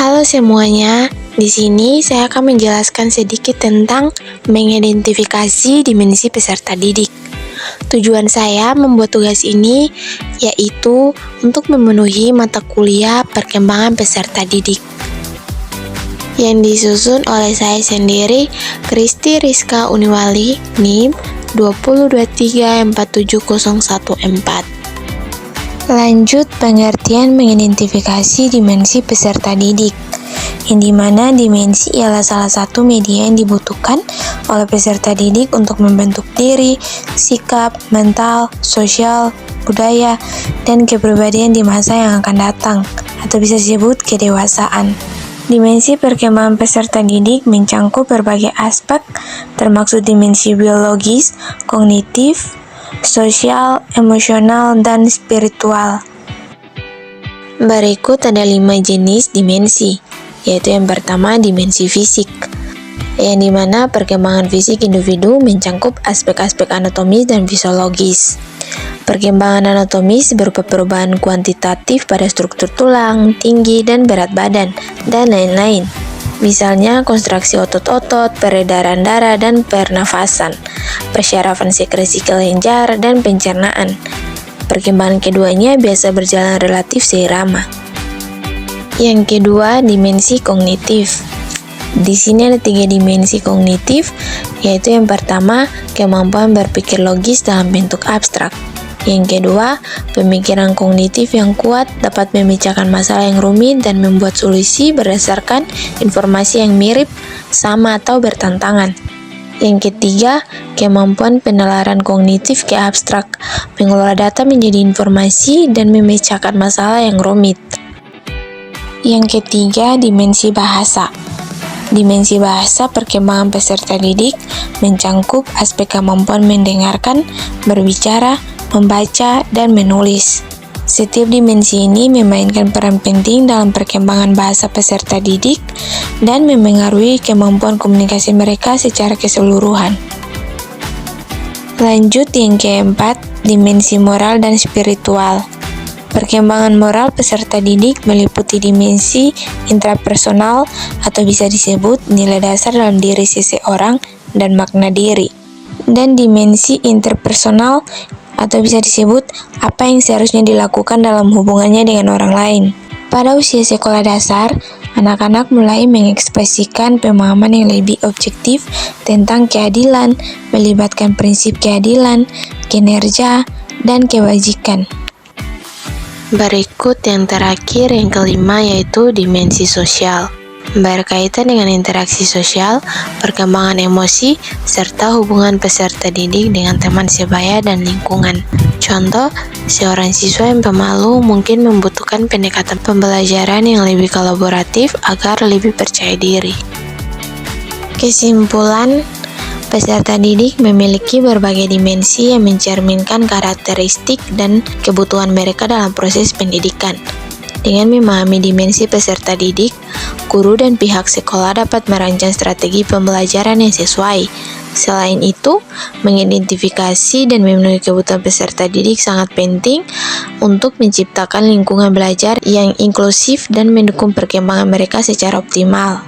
Halo semuanya, di sini saya akan menjelaskan sedikit tentang mengidentifikasi dimensi peserta didik. Tujuan saya membuat tugas ini yaitu untuk memenuhi mata kuliah perkembangan peserta didik yang disusun oleh saya sendiri, Kristi Rizka Uniwali, NIM 202347014. Lanjut pengertian mengidentifikasi dimensi peserta didik, yang dimana dimensi ialah salah satu media yang dibutuhkan oleh peserta didik untuk membentuk diri, sikap, mental, sosial, budaya, dan kepribadian di masa yang akan datang, atau bisa disebut kedewasaan. Dimensi perkembangan peserta didik mencangkup berbagai aspek, termasuk dimensi biologis, kognitif, sosial, emosional, dan spiritual. Berikut ada 5 jenis dimensi, yaitu yang pertama dimensi fisik, yang dimana perkembangan fisik individu mencangkup aspek-aspek anatomis dan fisiologis. Perkembangan anatomis berupa perubahan kuantitatif pada struktur tulang, tinggi, dan berat badan, dan lain-lain. Misalnya konstruksi otot-otot, peredaran darah, dan pernafasan, persyarafan sekresi kelenjar, dan pencernaan. Perkembangan keduanya biasa berjalan relatif seirama. Yang kedua, dimensi kognitif. Di sini ada 3 dimensi kognitif, yaitu yang pertama, kemampuan berpikir logis dalam bentuk abstrak. Yang kedua, pemikiran kognitif yang kuat dapat memecahkan masalah yang rumit dan membuat solusi berdasarkan informasi yang mirip, sama, atau bertentangan. Yang ketiga, kemampuan penalaran kognitif ke abstrak, mengelola data menjadi informasi dan memecahkan masalah yang rumit. Yang ketiga, dimensi bahasa. Dimensi bahasa perkembangan peserta didik mencangkup aspek kemampuan mendengarkan, berbicara, membaca, dan menulis. Setiap dimensi ini memainkan peran penting dalam perkembangan bahasa peserta didik dan memengaruhi kemampuan komunikasi mereka secara keseluruhan. Lanjut yang keempat, dimensi moral dan spiritual. Perkembangan moral peserta didik meliputi dimensi intrapersonal atau bisa disebut nilai dasar dalam diri seseorang dan makna diri, dan dimensi interpersonal atau bisa disebut apa yang seharusnya dilakukan dalam hubungannya dengan orang lain. Pada usia sekolah dasar, anak-anak mulai mengekspresikan pemahaman yang lebih objektif tentang keadilan, melibatkan prinsip keadilan, kinerja, dan kewajiban. Berikut yang terakhir, yang kelima, yaitu dimensi sosial. Berkaitan dengan interaksi sosial, perkembangan emosi, serta hubungan peserta didik dengan teman sebaya dan lingkungan. Contoh, seorang siswa yang pemalu mungkin membutuhkan pendekatan pembelajaran yang lebih kolaboratif agar lebih percaya diri. Kesimpulan, peserta didik memiliki berbagai dimensi yang mencerminkan karakteristik dan kebutuhan mereka dalam proses pendidikan. Dengan memahami dimensi peserta didik, guru dan pihak sekolah dapat merancang strategi pembelajaran yang sesuai. Selain itu, mengidentifikasi dan memenuhi kebutuhan peserta didik sangat penting untuk menciptakan lingkungan belajar yang inklusif dan mendukung perkembangan mereka secara optimal.